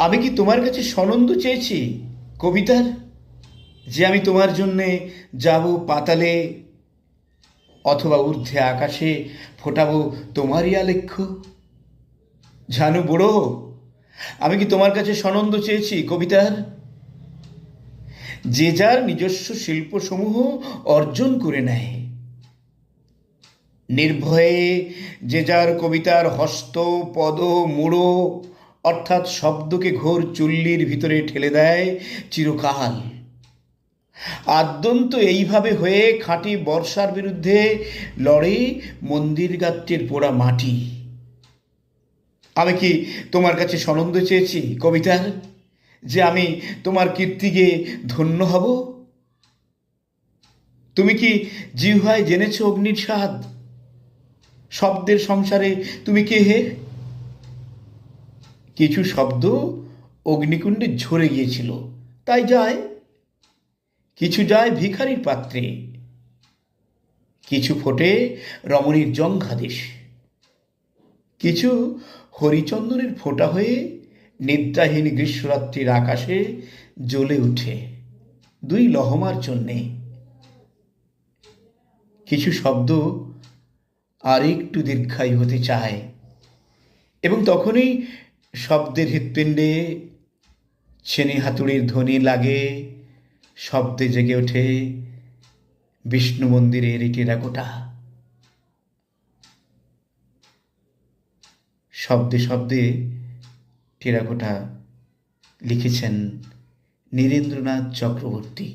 আমি কি তোমার কাছে সনন্দ চেয়েছি কবিতার, যে আমি তোমার জন্যে যাব পাতালে, অথবা ঊর্ধ্বে আকাশে ফোটাবো তোমারই আলেখ্য? জানু বুড়ো, আমি কি তোমার কাছে সনন্দ চেয়েছি কবিতার, যে যার নিজস্ব শিল্পসমূহ অর্জন করে নেয়, নির্ভয়ে যে যার কবিতার হস্ত পদ মূঢ়, অর্থাৎ শব্দকে ঘোর চুল্লির ভিতরে ঠেলে দেয় চিরকাল, আদ্যন্ত এইভাবে হয়ে খাঁটি বর্ষার বিরুদ্ধে লড়ে মন্দির গাত্রের পোড়া মাটি। আমি কি তোমার কাছে সনন্দ চেয়েছি কবিতার, যে আমি তোমার কীর্তিকে ধন্য হব? তুমি কি জিহ্বায় জেনেছ অগ্নির স্বাদ? শব্দের সংসারে তুমি কে হে? কিছু শব্দ অগ্নিকুণ্ডে ঝরে গিয়েছিল, তাই যায়। কিছু যায় ভিখারির পাত্রে, কিছু ফোটে রমণীর জঙ্ঘাদেশ, কিছু হরিচন্দনের ফোঁটা হয়ে নিদ্রাহীন গ্রীষ্মরাত্রির আকাশে জ্বলে উঠে দুই লহমার জন্যে। কিছু শব্দ আর একটু দীর্ঘায়ু হতে চায়, এবং তখনই শব্দের হৃৎপিণ্ডে ছেনি হাতুড়ির ধ্বনি লাগে, শব্দে জেগে ওঠে বিষ্ণু মন্দিরের টেরাকোটা। শব্দে শব্দে টেরাকোটা লিখেছেন নীরেন্দ্রনাথ চক্রবর্তী।